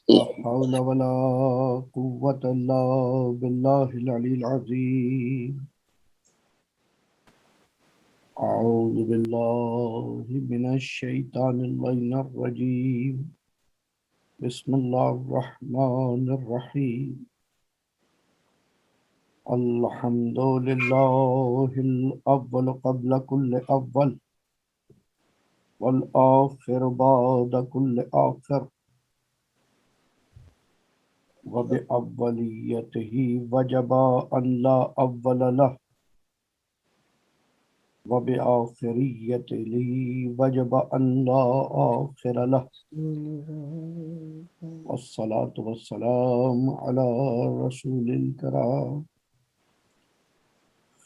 لا حول ولا قوة إلا بالله العلي العظيم. أعوذ بالله من الشيطان اللعين الرجيم. بسم الله الرحمن الرحيم. الحمد لله الأول قبل كل أول، والآخر بعد كل آخر، وبأوليته وجب أن لا أول له، وبآخريته وجب أن لا آخر له. والصلاة والسلام على رسول الكرام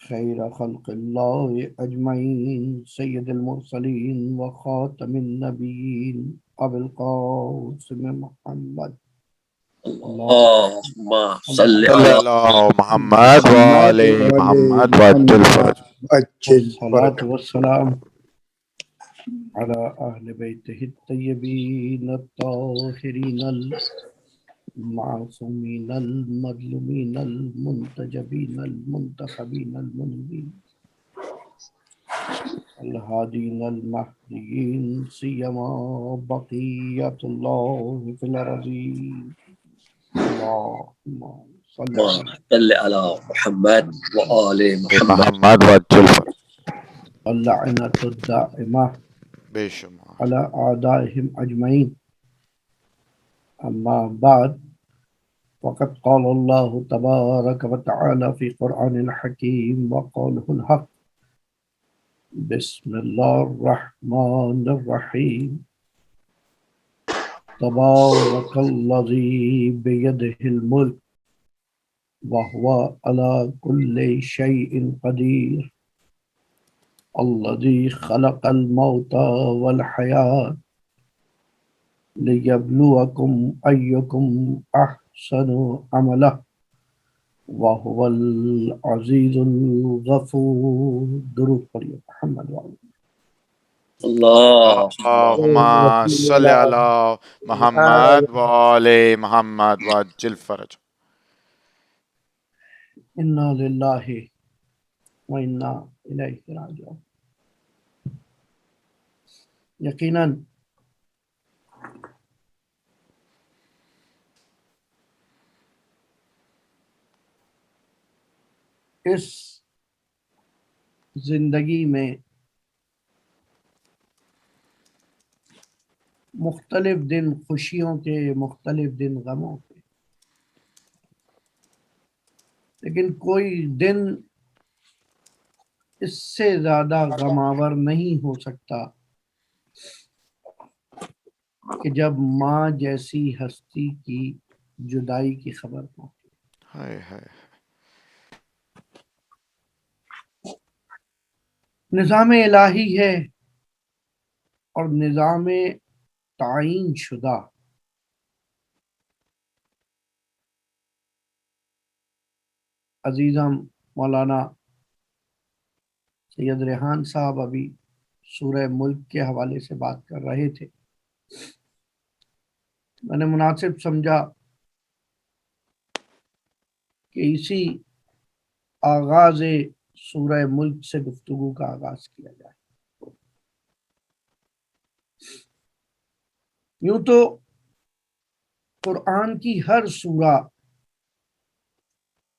خير خلق الله أجمعين، سيد المرسلين وخاتم النبيين أبي القاسم محمد. اللهم صل صلی على اللہ محمد محمد وآل وآل محمد وعجل محمد فرج. والصلاة والسلام على أهل بيته الطيبين الطاهرين المعصومين المظلومين المنتجبين المنتخبين المنيبين الهادين المهديين، سيما بقية الله في الأرضين. اللهم صل على محمد وآل محمد. محمد وعجل فرج. اللعنة الدائمة بے شمار. على أعدائهم أجمعين. أما بعد، وقد قال الله تبارك وتعالى في قرآن الحكيم وقوله الحق. بسم الله الرحمن الرحيم. تبارك الذي بيده الملك وهو على كل شيء قدير، الذي خلق الموت والحياة ليبلوكم أيكم أحسن عملا وهو العزيز الغفور. درود پڑھیے محمد وعلیہ. اللہم صلی علی محمد وآل محمد وعجل فرج. انا للہ وانا الیہ راجعون. یقیناً اس زندگی میں مختلف دن خوشیوں کے، مختلف دن غموں کے، لیکن کوئی دن اس سے زیادہ غماور نہیں ہو سکتا کہ جب ماں جیسی ہستی کی جدائی کی خبر پہنچے. ہائے ہائے. نظام الہی ہے اور نظام تعین شدہ. عزیزم مولانا سید ریحان صاحب ابھی سورہ ملک کے حوالے سے بات کر رہے تھے. میں نے مناسب سمجھا کہ اسی آغاز سورہ ملک سے گفتگو کا آغاز کیا جائے. یوں تو قرآن کی ہر سورہ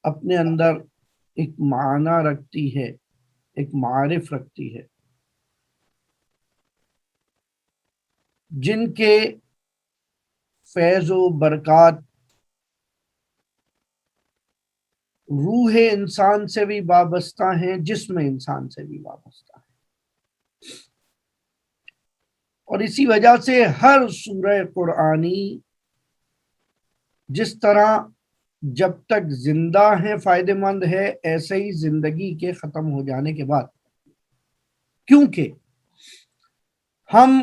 اپنے اندر ایک معنی رکھتی ہے، ایک معارف رکھتی ہے، جن کے فیض و برکات روح انسان سے بھی وابستہ ہیں، جسم انسان سے بھی وابستہ ہیں. اور اسی وجہ سے ہر سورہ قرآنی جس طرح جب تک زندہ ہیں فائدہ مند ہے، ایسے ہی زندگی کے ختم ہو جانے کے بعد، کیونکہ ہم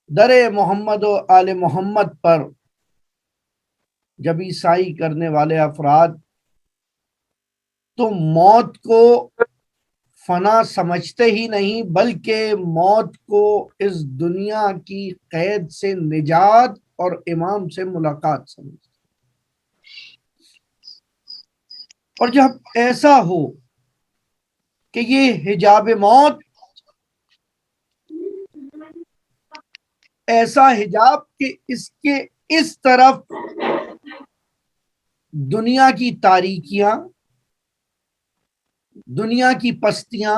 در محمد و آل محمد پر جب عیسائی کرنے والے افراد تو موت کو فنا سمجھتے ہی نہیں، بلکہ موت کو اس دنیا کی قید سے نجات اور امام سے ملاقات سمجھتے ہیں۔ اور جب ایسا ہو کہ یہ حجاب موت ایسا حجاب کہ اس کے اس طرف دنیا کی تاریکیاں، دنیا کی پستیاں،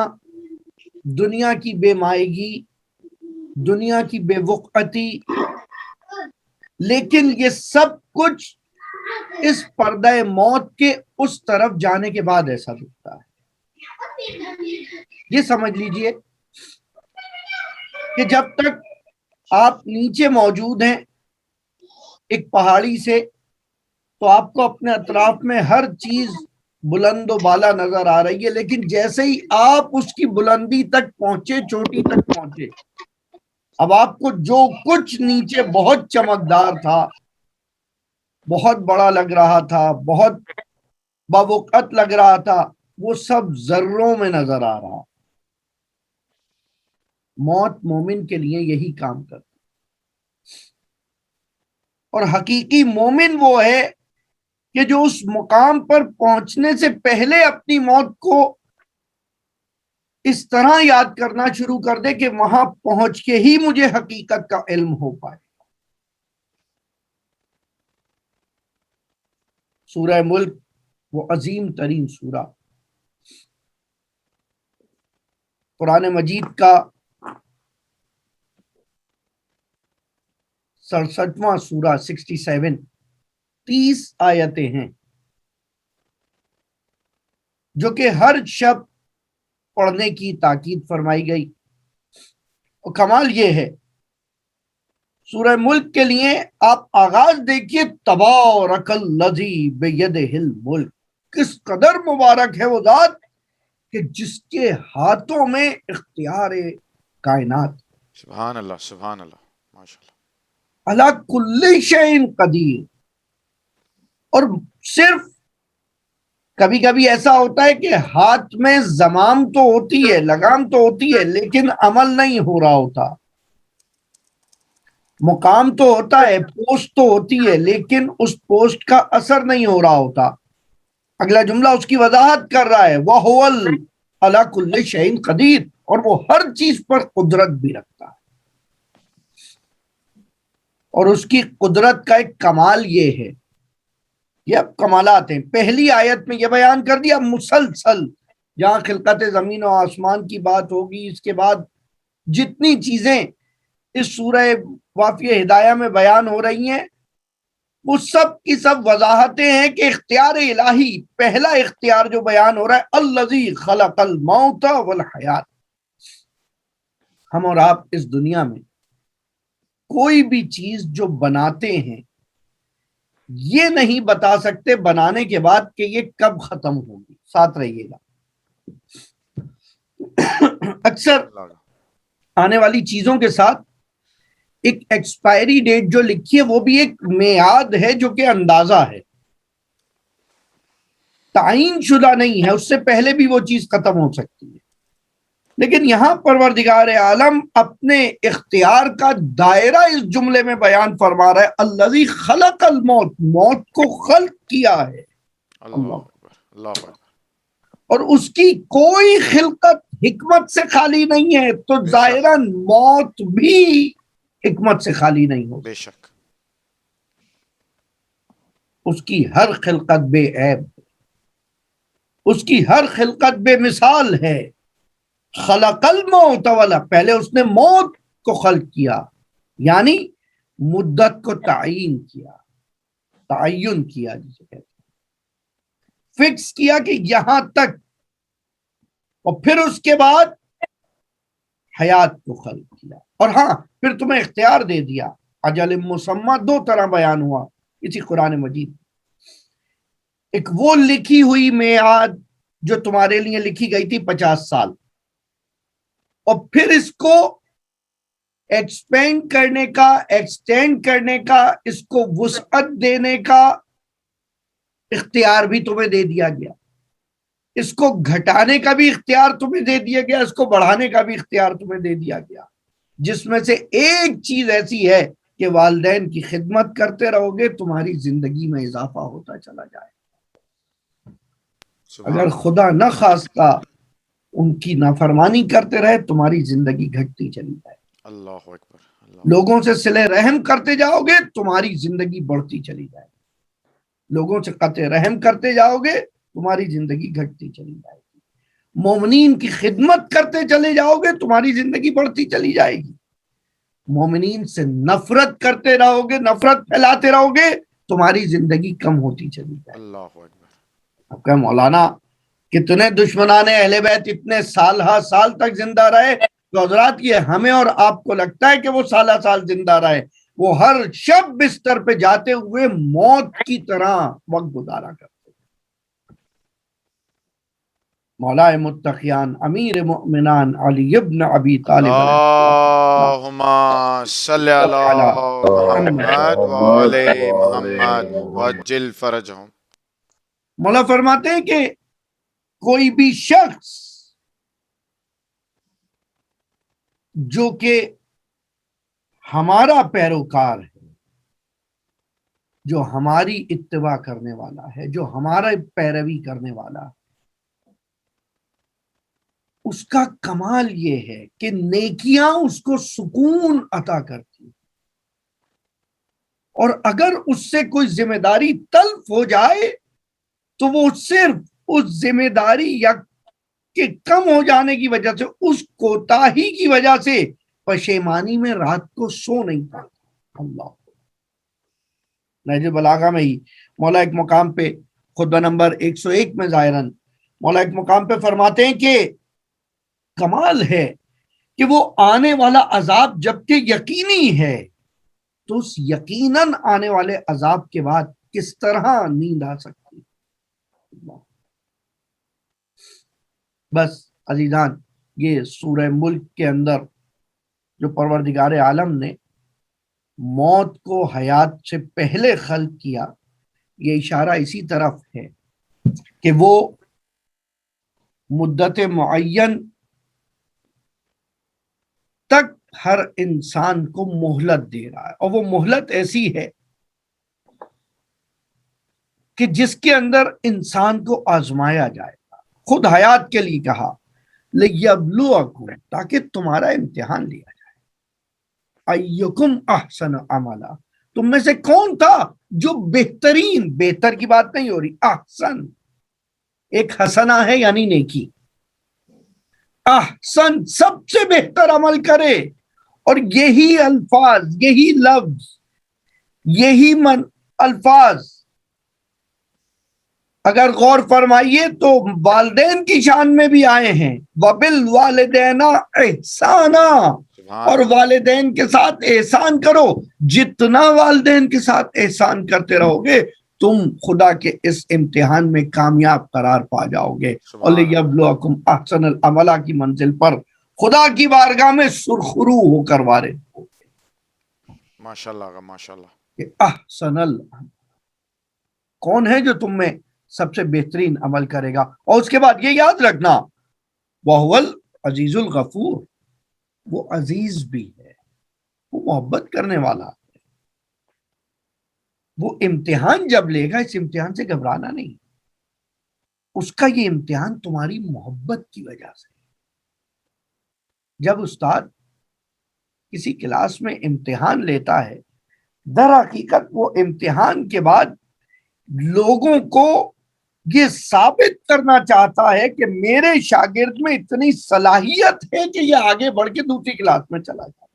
دنیا کی بے مائگی، دنیا کی بے وقعتی، لیکن یہ سب کچھ اس پردہ موت کے اس طرف جانے کے بعد ایسا دکھتا ہے۔ یہ سمجھ لیجئے کہ جب تک آپ نیچے موجود ہیں ایک پہاڑی سے تو آپ کو اپنے اطراف میں ہر چیز بلند و بالا نظر آ رہی ہے، لیکن جیسے ہی آپ اس کی بلندی تک پہنچے، چوٹی تک پہنچے، اب آپ کو جو کچھ نیچے بہت چمکدار تھا، بہت بڑا لگ رہا تھا، بہت باوقت لگ رہا تھا، وہ سب ذروں میں نظر آ رہا۔ موت مومن کے لیے یہی کام کرتی، اور حقیقی مومن وہ ہے کہ جو اس مقام پر پہنچنے سے پہلے اپنی موت کو اس طرح یاد کرنا شروع کر دے کہ وہاں پہنچ کے ہی مجھے حقیقت کا علم ہو پائے۔ سورہ ملک وہ عظیم ترین سورہ، قرآن مجید کا 67واں سورہ 67، 30 آیتیں ہیں جو کہ ہر شب پڑھنے کی تاکید فرمائی گئی۔ اور کمال یہ ہے سورہ ملک کے لیے آپ آغاز دیکھیے، تبارک الذی بیدہ الملک، کس قدر مبارک ہے وہ ذات کہ جس کے ہاتھوں میں اختیار کائنات، سبحان اللہ سبحان اللہ، ماشاء اللہ۔ علی کل شیء قدیر۔ اور صرف کبھی کبھی ایسا ہوتا ہے کہ ہاتھ میں زمام تو ہوتی ہے، لگام تو ہوتی ہے، لیکن عمل نہیں ہو رہا ہوتا، مقام تو ہوتا ہے، پوسٹ تو ہوتی ہے، لیکن اس پوسٹ کا اثر نہیں ہو رہا ہوتا۔ اگلا جملہ اس کی وضاحت کر رہا ہے، وَهُوَ عَلَى كُلِّ شَيْءٍ قدیر، اور وہ ہر چیز پر قدرت بھی رکھتا ہے۔ اور اس کی قدرت کا ایک کمال یہ ہے، یہ اب کمالات ہیں، پہلی آیت میں یہ بیان کر دیا، مسلسل جہاں خلقت زمین و آسمان کی بات ہوگی، اس کے بعد جتنی چیزیں اس سورہ وافیہ ہدایہ میں بیان ہو رہی ہیں وہ سب کی سب وضاحتیں ہیں کہ اختیار الہی، پہلا اختیار جو بیان ہو رہا ہے، الذی خلق الموت والحیات۔ ہم اور آپ اس دنیا میں کوئی بھی چیز جو بناتے ہیں یہ نہیں بتا سکتے بنانے کے بعد کہ یہ کب ختم ہوگی، ساتھ رہیے گا۔ اکثر آنے والی چیزوں کے ساتھ ایک ایکسپائری ڈیٹ جو لکھی ہے وہ بھی ایک میعاد ہے جو کہ اندازہ ہے، تعین شدہ نہیں ہے، اس سے پہلے بھی وہ چیز ختم ہو سکتی ہے۔ لیکن یہاں پروردگار عالم اپنے اختیار کا دائرہ اس جملے میں بیان فرما رہا ہے، الذی خلق الموت، موت کو خلق کیا ہے، اللہ اکبر اللہ اکبر۔ اور اس کی کوئی خلقت حکمت سے خالی نہیں ہے، تو بے شک ظاہراً موت بھی حکمت سے خالی نہیں ہو۔ بے شک اس کی ہر خلقت بے عیب، اس کی ہر خلقت بے مثال ہے۔ خلق الموت والا، پہلے اس نے موت کو خلق کیا، یعنی مدت کو تعین کیا، تعین کیا جسے کہتے ہیں، فکس کیا کہ یہاں تک، اور پھر اس کے بعد حیات کو خلق کیا، اور ہاں پھر تمہیں اختیار دے دیا۔ اجل مسمى دو طرح بیان ہوا اسی قرآن مجید، ایک وہ لکھی ہوئی میعاد جو تمہارے لیے لکھی گئی تھی 50 سال، اور پھر اس کو ایکسپینڈ کرنے کا، ایکسٹینڈ کرنے کا، اس کو وسعت دینے کا اختیار بھی تمہیں دے دیا گیا، اس کو گھٹانے کا بھی اختیار تمہیں دے دیا گیا، اس کو بڑھانے کا بھی اختیار تمہیں دے دیا گیا، جس میں سے ایک چیز ایسی ہے کہ والدین کی خدمت کرتے رہو گے تمہاری زندگی میں اضافہ ہوتا چلا جائے. اگر خدا نہ خواستہ ان کی نافرمانی کرتے رہے تمہاری زندگی گھٹتی چلی جائے. اللہ اکبر. لوگوں سے صلہ رحم کرتے جاؤ گے تمہاری زندگی بڑھتی چلی جائے. لوگوں سے قطع رحم کرتے جاؤ گے تمہاری زندگی گھٹتی چلی جائے گی. مومنین کی خدمت کرتے چلے جاؤ گے تمہاری زندگی بڑھتی چلی جائے گی. مومنین سے نفرت کرتے رہو گے, نفرت پھیلاتے رہو گے, تمہاری زندگی کم ہوتی چلی جائے گی. اللہ اکبر. اب کہ مولانا کتنے دشمنان اہل بیت اتنے سال ہا سال تک زندہ رہے, تو حضرات یہ ہمیں اور آپ کو لگتا ہے کہ وہ سالہ سال زندہ رہے؟ وہ ہر شب بستر پہ جاتے ہوئے موت کی طرح وقت گزارا کرتے. مولا متقیان امیر مؤمنان علی ابن ابی طالب اللہم صلی علی محمد وعلی محمد وعجل فرجہم. مولا فرماتے ہیں کہ کوئی بھی شخص جو کہ ہمارا پیروکار ہے, جو ہماری اتباع کرنے والا ہے, جو ہمارا پیروی کرنے والا ہے, اس کا کمال یہ ہے کہ نیکیاں اس کو سکون عطا کرتی, اور اگر اس سے کوئی ذمہ داری تلف ہو جائے تو وہ صرف اس ذمہ داری یا کہ کم ہو جانے کی وجہ سے, اس کوتاہی کی وجہ سے پشیمانی میں رات کو سو نہیں پاتا. اللہ نہج بلاغہ میں ہی مولا ایک مقام پہ خطبہ نمبر 101 میں ظاہراً مولا ایک مقام پہ فرماتے ہیں کہ کمال ہے کہ وہ آنے والا عذاب جبکہ یقینی ہے تو اس یقیناً آنے والے عذاب کے بعد کس طرح نیند آ سکتی. بس عزیزان, یہ سورہ ملک کے اندر جو پروردگار عالم نے موت کو حیات سے پہلے خلق کیا, یہ اشارہ اسی طرف ہے کہ وہ مدت معین تک ہر انسان کو مہلت دے رہا ہے, اور وہ مہلت ایسی ہے کہ جس کے اندر انسان کو آزمایا جائے گا. خود حیات کے لیے کہا لِیَبْلُوَکُمْ, تاکہ تمہارا امتحان لیا جائے. ایکم احسن عملا, تم میں سے کون تھا جو بہترین, بہتر کی بات نہیں ہو رہی, احسن ایک حسنہ ہے یعنی نیکی, احسن سب سے بہتر عمل کرے. اور یہی الفاظ, یہی لفظ, یہی الفاظ اگر غور فرمائیے تو والدین کی شان میں بھی آئے ہیں, وَبِالْوَالِدَيْنَ إِحْسَانًا, اور والدین کے ساتھ احسان کرو. جتنا والدین کے ساتھ احسان کرتے رہو گے تم خدا کے اس امتحان میں کامیاب قرار پا جاؤ گے. وَلِيَبْلُوَكُمْ أَحْسَنَ الْعَمَلَ کی منزل پر خدا کی بارگاہ میں سرخرو ہو کر وارد ہو گے. ماشاءاللہ ماشاءاللہ. کہ احسن العمل, کون ہے جو تم میں سب سے بہترین عمل کرے گا. اور اس کے بعد یہ یاد رکھنا, وَهُوَ الْعَزِيزُ الْغَفُورُ, وہ عزیز بھی ہے, وہ محبت کرنے والا ہے. وہ امتحان جب لے گا اس امتحان سے گھبرانا نہیں, اس کا یہ امتحان تمہاری محبت کی وجہ سے. جب استاد کسی کلاس میں امتحان لیتا ہے, در حقیقت وہ امتحان کے بعد لوگوں کو یہ ثابت کرنا چاہتا ہے کہ میرے شاگرد میں اتنی صلاحیت ہے کہ یہ آگے بڑھ کے دوسری کلاس میں چلا جائے,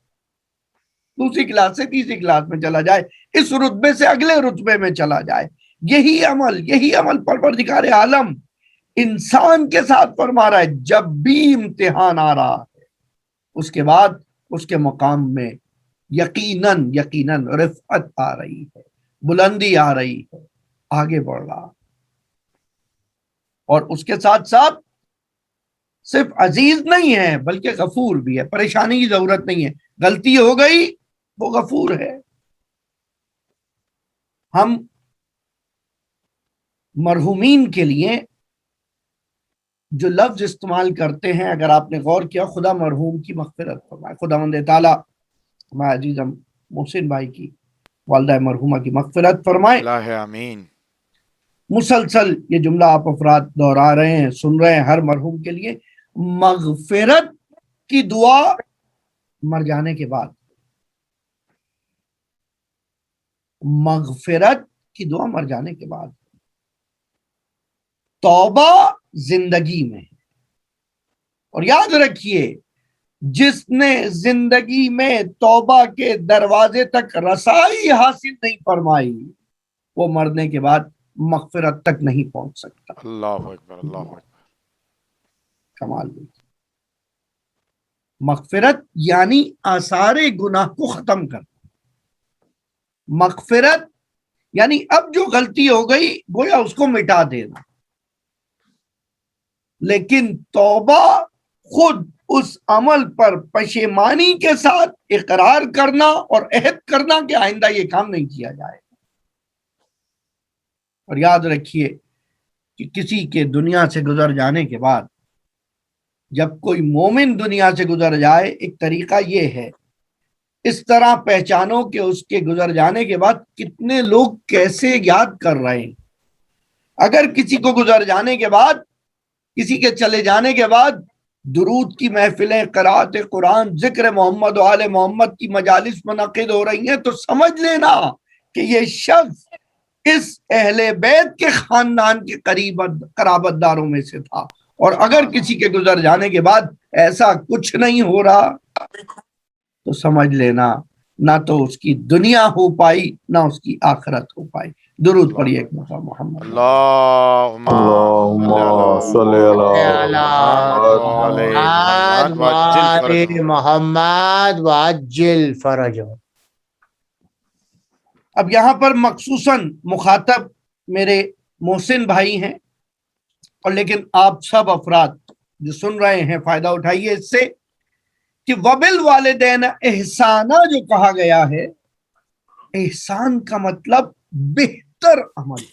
دوسری کلاس سے تیسری کلاس میں چلا جائے, اس رتبے سے اگلے رتبے میں چلا جائے. یہی عمل پروردگار عالم انسان کے ساتھ فرما رہا ہے. جب بھی امتحان آ رہا ہے اس کے بعد اس کے مقام میں یقیناً رفعت آ رہی ہے, بلندی آ رہی ہے, آگے بڑھ رہا. اور اس کے ساتھ ساتھ صرف عزیز نہیں ہے بلکہ غفور بھی ہے. پریشانی کی ضرورت نہیں ہے, غلطی ہو گئی وہ غفور ہے. ہم مرحومین کے لیے جو لفظ استعمال کرتے ہیں, اگر آپ نے غور کیا, خدا مرحوم کی مغفرت فرمائے. خداوند تعالی ہمارے عزیز محسن بھائی کی والدہ مرحومہ کی مغفرت فرمائے. اللہ آمین. مسلسل یہ جملہ آپ افراد دہرا رہے ہیں, سن رہے ہیں, ہر مرحوم کے لیے مغفرت کی دعا مر جانے کے بعد, مغفرت کی دعا مر جانے کے بعد, توبہ زندگی میں. اور یاد رکھیے, جس نے زندگی میں توبہ کے دروازے تک رسائی حاصل نہیں فرمائی, وہ مرنے کے بعد مغفرت تک نہیں پہنچ سکتا. اللہ اکبر, اللہ اکبر. کمال بھی. مغفرت یعنی آثار گناہ کو ختم کرنا. مغفرت یعنی اب جو غلطی ہو گئی گویا اس کو مٹا دینا. لیکن توبہ خود اس عمل پر پشیمانی کے ساتھ اقرار کرنا اور عہد کرنا کہ آئندہ یہ کام نہیں کیا جائے. اور یاد رکھیے کہ کسی کے دنیا سے گزر جانے کے بعد, جب کوئی مومن دنیا سے گزر جائے, ایک طریقہ یہ ہے, اس طرح پہچانو کہ اس کے گزر جانے کے بعد کتنے لوگ کیسے یاد کر رہے ہیں. اگر کسی کو گزر جانے کے بعد, کسی کے چلے جانے کے بعد درود کی محفلیں, قرات قرآن, ذکر محمد و آل محمد کی مجالس منعقد ہو رہی ہیں, تو سمجھ لینا کہ یہ شخص اس اہل بیت کے خاندان کے قرابت داروں میں سے تھا. اور اگر کسی کے گزر جانے کے بعد ایسا کچھ نہیں ہو رہا تو سمجھ لینا نہ تو اس کی دنیا ہو پائی نہ اس کی آخرت ہو پائی. درود پڑھیے ایک مرتبہ محمد. اللہم صلی علی محمد وعجل فرجہ. اب یہاں پر مخصوصاً مخاطب میرے محسن بھائی ہیں, اور لیکن آپ سب افراد جو سن رہے ہیں فائدہ اٹھائیے اس سے کہ وبالوالدین احسانہ جو کہا گیا ہے, احسان کا مطلب بہتر عمل,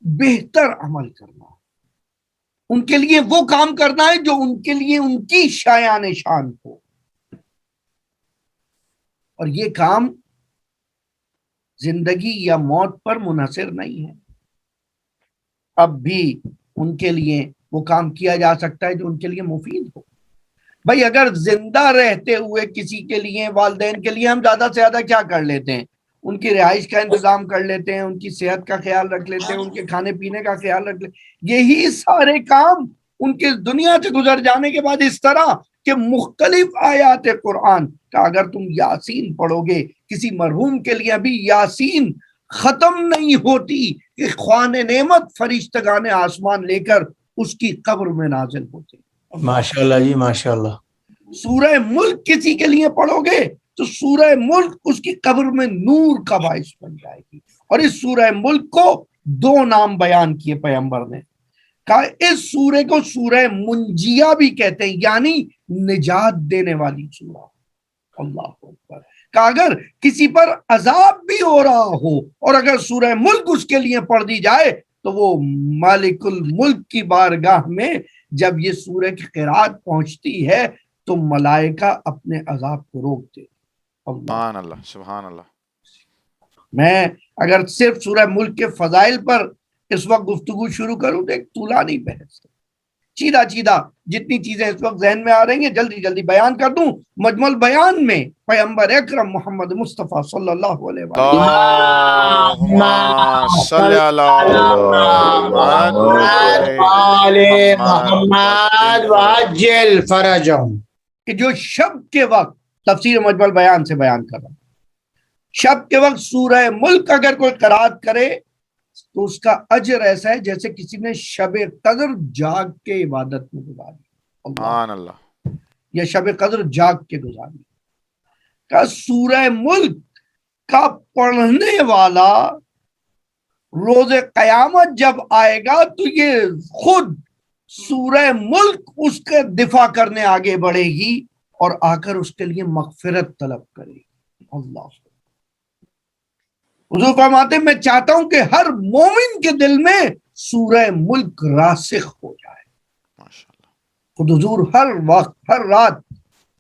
بہتر عمل کرنا. ان کے لیے وہ کام کرنا ہے جو ان کے لیے ان کی شایان شان ہو. اور یہ کام زندگی یا موت پر منحصر نہیں ہے. اب بھی ان کے لیے وہ کام کیا جا سکتا ہے جو ان کے لیے مفید ہو. بھائی اگر زندہ رہتے ہوئے کسی کے لیے, والدین کے لیے ہم زیادہ سے زیادہ کیا کر لیتے ہیں, ان کی رہائش کا انتظام کر لیتے ہیں, ان کی صحت کا خیال رکھ لیتے ہیں, ان کے کھانے پینے کا خیال رکھ لیتے ہیں. یہی سارے کام ان کے دنیا سے گزر جانے کے بعد اس طرح کہ مختلف آیات قرآن کا اگر تم یاسین پڑھو گے, کسی مرحوم کے لیے ابھی یاسین ختم نہیں ہوتی کہ خوان نعمت فرشتگان آسمان لے کر اس کی قبر میں نازل ہوتے. ماشاءاللہ جی ماشاءاللہ. سورہ ملک کسی کے لیے پڑھو گے تو سورہ ملک اس کی قبر میں نور کا باعث بن جائے گی. اور اس سورہ ملک کو 2 نام بیان کیے پیغمبر نے, کہا اس سورہ کو سورہ منجیہ بھی کہتے ہیں, یعنی نجات دینے والی سورہ. اللہ اکبر. کہ اگر کسی پر عذاب بھی ہو رہا ہو اور اگر سورہ ملک اس کے لیے پڑھ دی جائے تو وہ مالک الملک کی بارگاہ میں جب یہ سورہ کی قرات پہنچتی ہے تو ملائکہ اپنے عذاب کو روکتے. سبحان اللہ, سبحان اللہ. میں اگر صرف سورہ ملک کے فضائل پر اس وقت گفتگو شروع کروں تو ایک طولانی بحث ہے. چیدہ جتنی چیزیں اس وقت ذہن میں آ رہی ہیں جلدی جلدی بیان کر دوں. مجمل بیان میں پیغمبر اکرم محمد مصطفیٰ صلی اللہ علیہ وسلم اللہم صلی علی محمد وعجل فرجہ کہ جو شب کے وقت تفسیر مجمل بیان سے بیان کر رہا ہوں, شب کے وقت سورہ ملک اگر کوئی قرات کرے تو اس کا اجر ایسا ہے جیسے کسی نے شب قدر جاگ کے عبادت میں گزاری. سبحان اللہ. یا شب قدر جاگ کے گزاری. کہ سورہ ملک کا پڑھنے والا روز قیامت جب آئے گا تو یہ خود سورہ ملک اس کے دفاع کرنے آگے بڑھے گی اور آ کر اس کے لیے مغفرت طلب کرے گی. اللہ. حضور فرماتے ہیں میں چاہتا ہوں کہ ہر مومن کے دل میں سورہ ملک راسخ ہو جائے. ماشاءاللہ. خود حضور ہر وقت ہر رات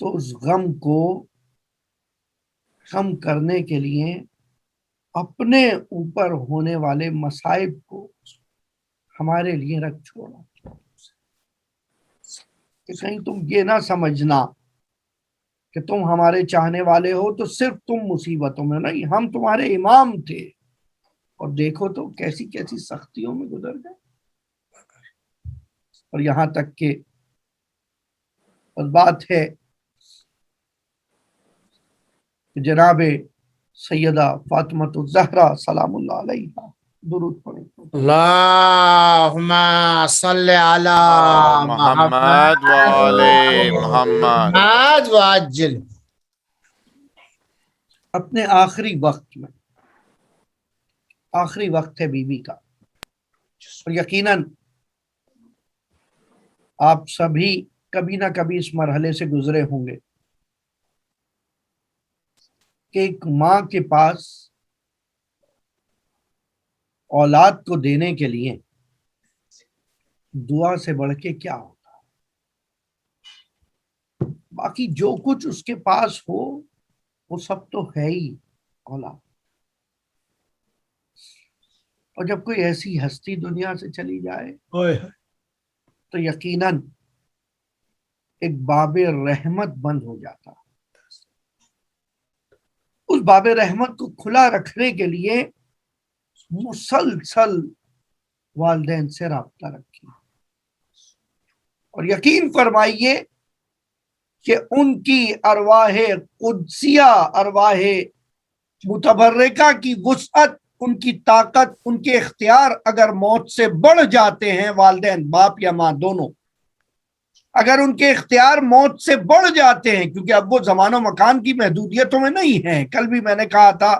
تو اس غم کو کم کرنے کے لیے اپنے اوپر ہونے والے مصائب کو ہمارے لیے رکھ چھوڑا کہ کہیں تم یہ نہ سمجھنا کہ تم ہمارے چاہنے والے ہو تو صرف تم مصیبتوں میں، نہیں، ہم تمہارے امام تھے اور دیکھو تو کیسی کیسی سختیوں میں گزر گئے. اور یہاں تک کہ بات ہے جناب سیدہ فاطمہ الزہرا سلام اللہ علیہا، درود پڑھیں. اللہم صلی علی محمد و آل محمد. محمد وعجل. اپنے آخری وقت میں، آخری وقت ہے بی بی کا، اور یقیناً آپ سبھی کبھی نہ کبھی اس مرحلے سے گزرے ہوں گے کہ ایک ماں کے پاس اولاد کو دینے کے لیے دعا سے بڑھ کے کیا ہوتا ہے. باقی جو کچھ اس کے پاس ہو وہ سب تو ہے ہی اولاد. اور جب کوئی ایسی ہستی دنیا سے چلی جائے تو یقیناً ایک باب رحمت بند ہو جاتا. اس باب رحمت کو کھلا رکھنے کے لیے مسلسل والدین سے رابطہ رکھیں اور یقین فرمائیے کہ ان کی ارواح قدسیہ، ارواح متبرکہ کی وسعت، ان کی طاقت، ان کے اختیار اگر موت سے بڑھ جاتے ہیں، والدین باپ یا ماں دونوں اگر ان کے اختیار موت سے بڑھ جاتے ہیں، کیونکہ اب وہ زمان و مکان کی محدودیتوں میں نہیں ہیں. کل بھی میں نے کہا تھا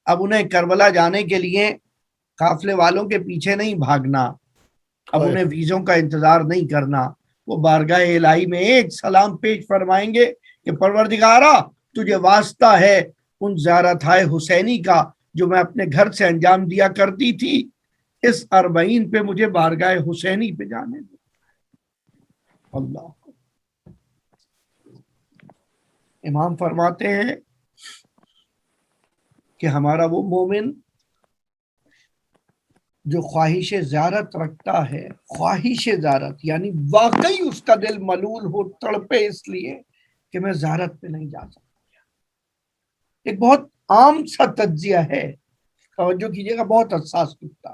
اب انہیں کربلا جانے کے لیے قافلے والوں کے پیچھے نہیں بھاگنا، اب انہیں ویزوں کا انتظار نہیں کرنا. وہ بارگاہ الہی میں ایک سلام پیش فرمائیں گے کہ پروردگارا تجھے واسطہ ہے ان زیارتہائے حسینی کا جو میں اپنے گھر سے انجام دیا کرتی تھی، اس 40 پہ مجھے بارگاہ حسینی پہ جانے دو. اللہ امام فرماتے ہیں کہ ہمارا وہ مومن جو خواہش زیارت رکھتا ہے، خواہش زیارت یعنی واقعی اس کا دل ملول ہو، تڑپے اس لیے کہ میں زیارت پہ نہیں جا سکتا. ایک بہت عام سا تجزیہ ہے، توجہ کیجیے گا، بہت حساس نکتہ.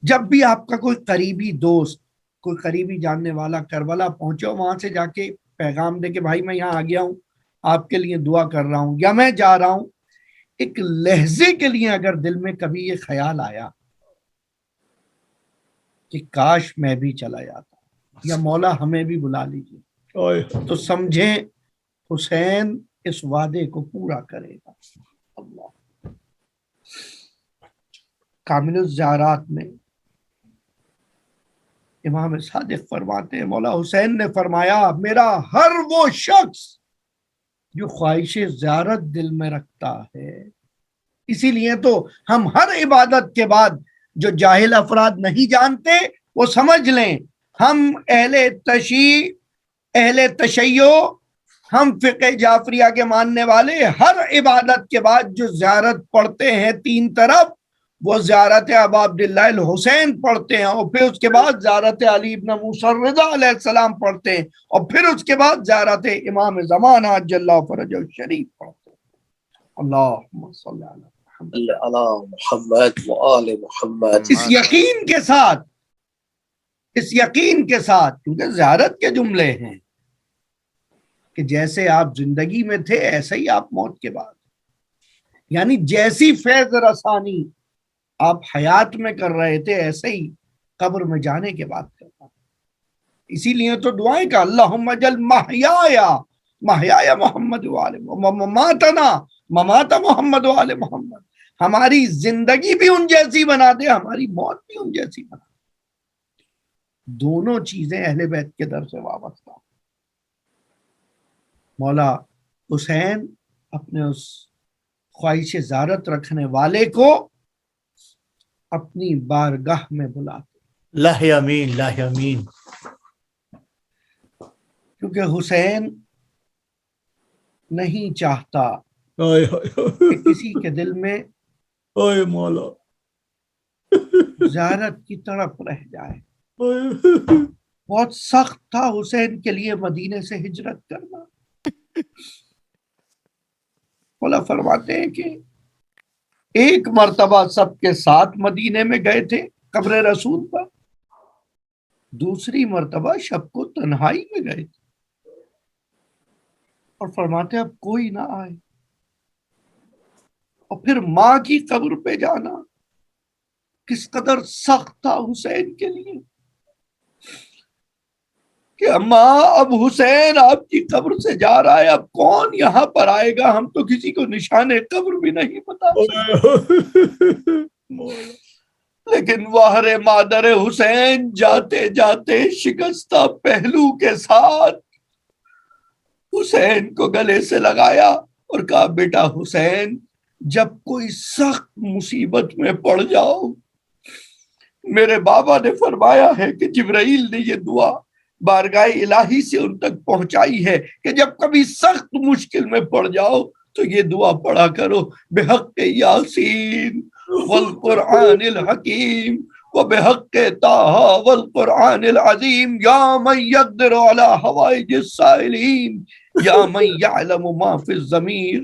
جب بھی آپ کا کوئی قریبی دوست، کوئی قریبی جاننے والا کربلا پہنچے، وہاں سے جا کے پیغام دے کہ بھائی میں یہاں آ گیا ہوں، آپ کے لیے دعا کر رہا ہوں یا میں جا رہا ہوں، ایک لہجے کے لیے اگر دل میں کبھی یہ خیال آیا کہ کاش میں بھی چلا جاتا یا مولا ہمیں بھی بلا لیجیے، تو سمجھیں حسین اس وعدے کو پورا کرے گا. اللہ کامل الزیارات میں امام صادق فرماتے ہیں، مولا حسین نے فرمایا میرا ہر وہ شخص جو خواہش زیارت دل میں رکھتا ہے. اسی لیے تو ہم ہر عبادت کے بعد، جو جاہل افراد نہیں جانتے وہ سمجھ لیں، ہم اہل تشیع، ہم فقہ جعفریہ کے ماننے والے ہر عبادت کے بعد جو زیارت پڑھتے ہیں 3 طرف، وہ زیارت ابا عبداللہ الحسین پڑھتے ہیں، اور پھر اس کے بعد زیارت علی ابن موسیٰ الرضا علیہ السلام پڑھتے ہیں، اور پھر اس کے بعد زیارت امام زمانہ عجل اللہ فرجہ الشریف پڑھتے ہیں. اللہم صلی علی صل على محمد وآل محمد. اس یقین کے ساتھ کیونکہ زیارت کے جملے ہیں کہ جیسے آپ زندگی میں تھے ایسے ہی آپ موت کے بعد، یعنی جیسی فیض رسانی آپ حیات میں کر رہے تھے ایسے ہی قبر میں جانے کے بعد کرنا. اسی لیے تو دعائیں کا اللہم اجل محیایا محمد وآل مماتنا ممات محمد وآل محمد، ہماری زندگی بھی ان جیسی بنا دے، ہماری موت بھی ان جیسی بنا دے. دونوں چیزیں اہل بیت کے در سے وابستہ. مولا حسین اپنے اس خواہش زیارت رکھنے والے کو اپنی بارگاہ میں بلاتے، اللہ امین، اللہ امین. کیونکہ حسین نہیں چاہتا ہائے کہ ہائے کسی کے دل میں ہائے مولا زیارت کی تڑپ رہ جائے۔ ہائے بہت سخت تھا حسین کے لیے مدینے سے ہجرت کرنا۔ مولا فرماتے ہیں کہ ایک مرتبہ سب کے ساتھ مدینے میں گئے تھے قبر رسول پر، دوسری مرتبہ شب کو تنہائی میں گئے تھے، اور فرماتے اب کوئی نہ آئے، اور پھر ماں کی قبر پہ جانا کس قدر سخت تھا حسین کے لیے کہ ماں اب حسین آپ کی قبر سے جا رہا ہے، اب کون یہاں پر آئے گا، ہم تو کسی کو نشان قبر بھی نہیں بتا سکتے۔ مولا لیکن وہر مادر حسین جاتے جاتے شکستہ پہلو کے ساتھ حسین کو گلے سے لگایا اور کہا بیٹا حسین، جب کوئی سخت مصیبت میں پڑ جاؤ، میرے بابا نے فرمایا ہے کہ جبرائیل نے یہ دعا بارگاہ الہی سے ان تک پہنچائی ہے کہ جب کبھی سخت مشکل میں پڑ جاؤ تو یہ دعا پڑھا کرو، بحق یاسین والقرآن الحکیم وبحق طٰہٰ والقرآن العظیم، یا من یقدر علی حوائج السائلین، یا من یعلم ما فی الضمیر،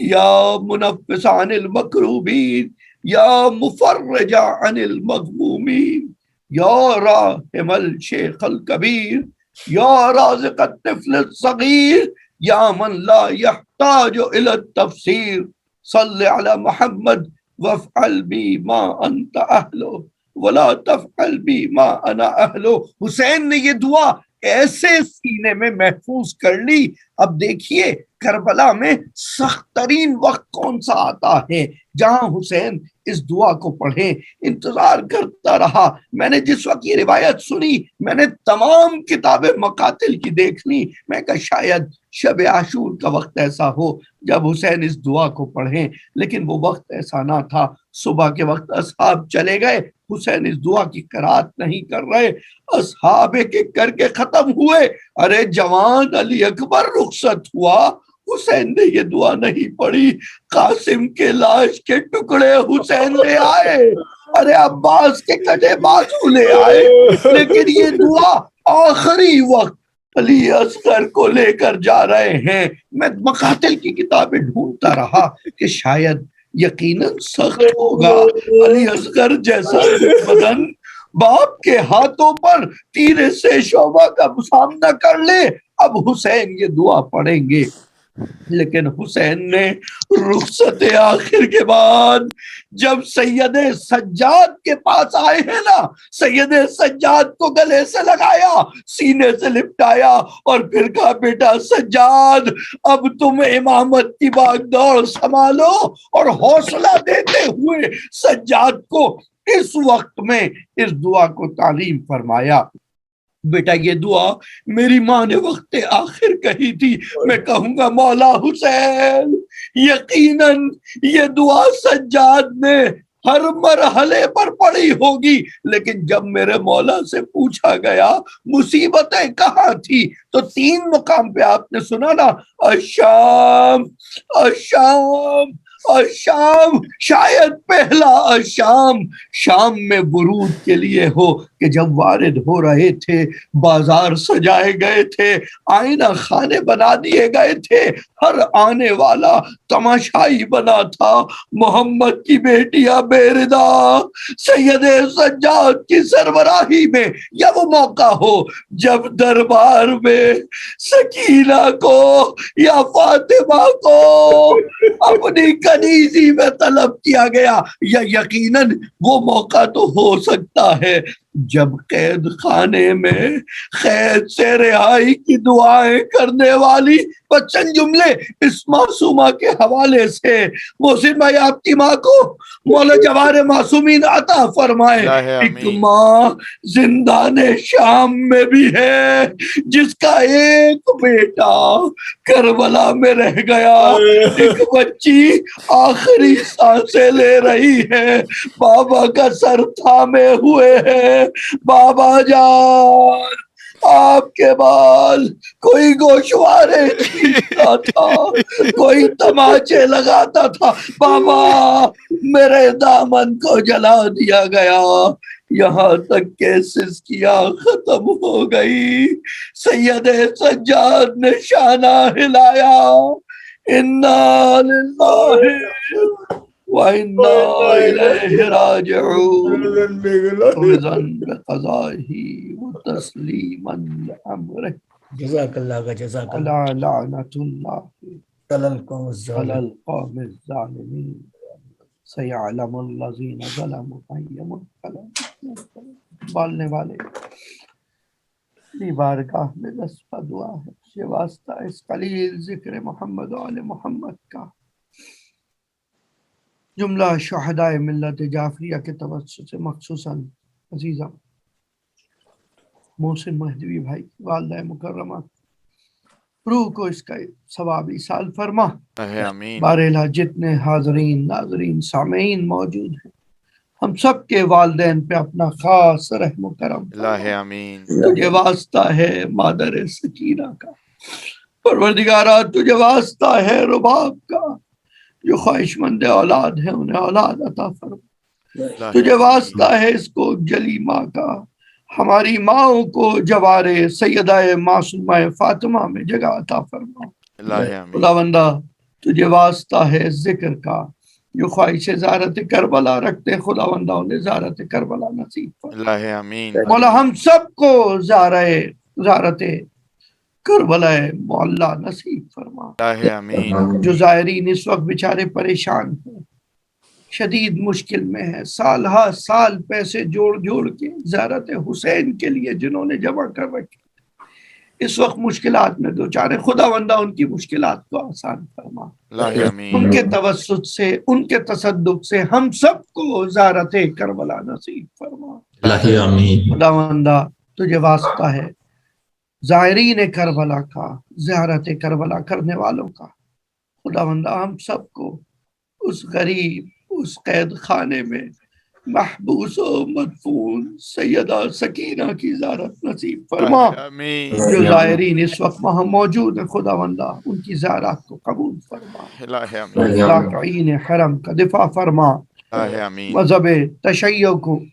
یا منفس عن المکروبین، یا مفرج عن المغمومین، یا راحم الشیخ الکبیر، یا رازق الطفل الصغیر، یا من لا يحتاج الى التفسیر، صل علی محمد وافعل بی ما انت اہلو ولا تفعل بی ما انا اہلو۔ حسین نے یہ دعا ایسے سینے میں محفوظ کر لی۔ اب دیکھیے کربلا میں سخت ترین وقت کون سا آتا ہے جہاں حسین اس دعا کو پڑھیں۔ انتظار کرتا رہا، میں نے جس وقت یہ روایت سنی میں نے تمام کتابیں مقاتل کی دیکھ لی، میں کہا شاید شب عاشور کا وقت ایسا ہو جب حسین اس دعا کو پڑھیں، لیکن وہ وقت ایسا نہ تھا۔ صبح کے وقت اصحاب چلے گئے، حسین اس دعا کی قرات نہیں کر رہے، اصحاب کے کر کے ختم ہوئے۔ ارے جوان علی اکبر رخصت ہوا، حسین نے یہ دعا نہیں پڑھی۔ قاسم کے لاش کے ٹکڑے حسین لے آئے، ارے عباس کے کٹے بازو لے آئے، لیکن یہ دعا آخری وقت علی اصغر کو لے کر جا رہے ہیں۔ میں مقاتل کی کتابیں ڈھونڈتا رہا کہ شاید یقیناً سخت ہوگا، علی اصغر جیسا بدن باپ کے ہاتھوں پر تیر سے شعبہ کا سامنا کر لے۔ اب حسین یہ دعا پڑھیں گے، لیکن حسین نے رخصت آخر کے بعد جب سید سجاد کے پاس آئے ہیں نا، سید سجاد کو گلے سے لگایا، سینے سے لپٹایا اور پھر کہا بیٹا سجاد اب تم امامت کی باغ دوڑ سنبھالو، اور حوصلہ دیتے ہوئے سجاد کو اس وقت میں اس دعا کو تعلیم فرمایا۔ بیٹا یہ دعا میری ماں نے وقت آخر کہی تھی، میں کہوں گا مولا حسین یقیناً یہ دعا سجاد نے ہر مرحلے پر پڑھی ہوگی، لیکن جب میرے مولا سے پوچھا گیا مصیبتیں کہاں تھی تو 3 مقام پہ آپ نے سنا نا، الشام الشام الشام، شاید پہلا الشام شام میں برود کے لیے ہو کہ جب وارد ہو رہے تھے، بازار سجائے گئے تھے، آئینہ خانے بنا دیے گئے تھے، ہر آنے والا تماشائی بنا تھا۔ محمد کی بیٹیاں بیردہ سید سجاد کی سربراہی میں، یا وہ موقع ہو جب دربار میں سکینہ کو یا فاطمہ کو اپنی کنیزی میں طلب کیا گیا، یا یقیناً وہ موقع تو ہو سکتا ہے جب قید خانے میں قید سے رہائی کی دعائیں کرنے والی چند جملے اس معصومہ کے حوالے سے۔ محسن بھائی آپ کی ماں کو مولا جوار معصومین عطا فرمائے۔ ایک ماں زندان شام میں بھی ہے جس کا ایک بیٹا کربلا میں رہ گیا، ایک بچی آخری سانسیں لے رہی ہے، بابا کا سر تھامے ہوئے ہے، بابا جان آپ کے بال، کوئی گوشوارے چھینتا تھا، کوئی تماچے لگاتا تھا، بابا میرے دامن کو جلا دیا گیا، یہاں تک کہ سسکیاں ختم ہو گئی۔ سید سجاد نے شانہ ہلایا، انا للہ وَإِنَّا إِلَيْهِ رَاجِعُونَ رضا بقضائه وتسلیما لأمره جزاک اللہ کا جزاک اللہ على لعنة الله صلی القوم على الظالم القوم الظالمين سيعلم الذين ظلموا أي منقلب۔ بالنے والے اپنی بارگاہ میں دست دعا ہے، یہ واسطہ اس قلیل ذکر محمد و آل محمد کا جملہ شہدائے ملت جعفریہ کے توسط سے خصوصاً عزیزہ محسن مہدوی بھائی کی والدہ مکرمہ روح کو اس کا ثواب ایصال فرما۔ آمین۔ بارہلا جتنے حاضرین ناظرین سامعین موجود ہیں، ہم سب کے والدین پہ اپنا خاص رحم و کرم اللہ آمین۔ تجھے واسطہ ہے مادر سکینہ کا، پروردگارہ تجھے واسطہ ہے رباب کا، جو خواہش مند اولاد ہیں انہیں اولاد عطا فرما۔ تجھے واسطہ ہے اس کو جلی ماں کا، ہماری ماں کو جوارے سیدہ معصومہ فاطمہ میں جگہ عطا فرما۔ اللہ آمین۔ خداوندہ تجھے واسطہ ہے ذکر کا، جو خواہش زیارت کربلا رکھتے ہیں، خداوندہ انہیں زیارت کربلا نصیب فرما۔ اللہ آمین۔ مولا ہم سب کو زیارت کربلا معلیٰ نصیب فرما۔ اللہ آمین۔ جو زائرین اس وقت بیچارے پریشان ہیں، شدید مشکل میں ہے، سال ہا سال پیسے جوڑ کے زیارت حسین کے لیے جنہوں نے جمع کر رکھے، اس وقت مشکلات میں دو چارے، خداوندہ ان کی مشکلات کو آسان فرما۔ اللہ آمین۔ ان کے توسط سے، ان کے تصدق سے ہم سب کو زیارت کربلا نصیب فرما۔ اللہ آمین۔ خداوندہ تجھے واسطہ ہے زائرین کربلا کا، زیارت کربلا کرنے والوں کا، خداوندہ ہم سب کو اس غریب، اس قید خانے میں محبوس و مدفون سیدہ سکینہ کی زیارت نصیب فرما۔ آمین۔ جو زائرین اس وقت وہاں موجود ہیں، خداوندہ ان کی زیارات کو قبول فرما۔ اللہ آمین۔ راکعین حرم کا دفاع فرما، اللہ آمین۔ مذہب تشیع کو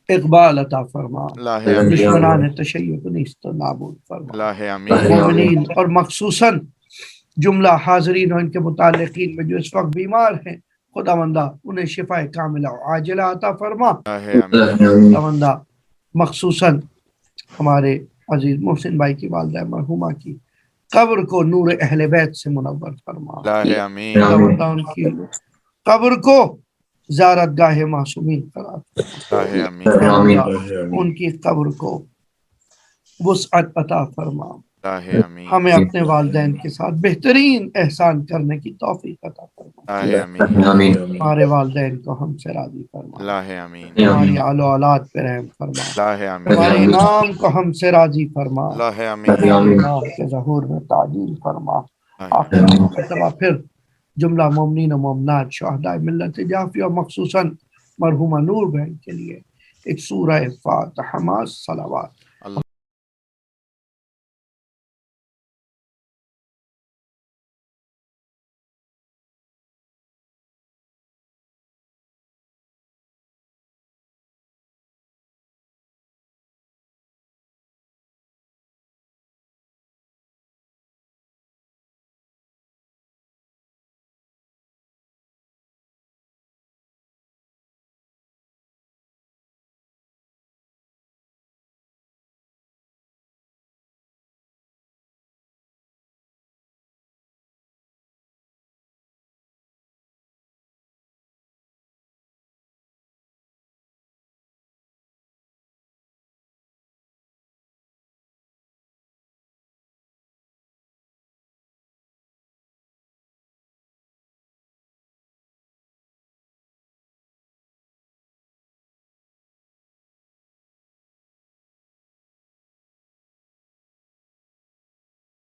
اقبال عطا فرما، اللہ آمین۔ دشمنان تشیع کو نیست و نابود فرما۔ اللہ آمین۔ مومنین اور مخصوصاً جملہ حاضرین اور ان کے متعلقین میں جو اس وقت بیمار ہیں، خداوندہ انہیں شفا کاملہ و عاجلہ عطا فرما۔ اللہ آمین۔ خداوندہ مخصوصاً ہمارے عزیز محسن بھائی کی والدہ مرحومہ کی قبر کو نور اہل بیت سے منور فرما۔ اللہ آمین۔ خداوندہ ان کی قبر کو زیارت گاہ معصومین قرار دے۔ اللہ آمین۔ خداوندہ ان کی قبر کو وسعت عطا فرما۔ اللہ آمین۔ ہمیں اپنے والدین کے ساتھ بہترین احسان کرنے کی توفیق عطا فرما۔ اللہ آمین۔ آمین۔ ہمارے والدین کو ہم سے راضی فرما، اللہ آمین۔ ہماری آل و اولاد پہ رحم فرما، اللہ آمین۔ ہمارے امام کو ہم سے راضی فرما، اللہ آمین۔ امام کے ظہور میں تعجیل فرما۔ آخر مرتبہ پھر جملہ مومنین و مومنات شہداء ملت جعفریہ اور مخصوصاً مرحومہ نور بہن کے لیے ایک سورہ فاتحہ مع صلوات۔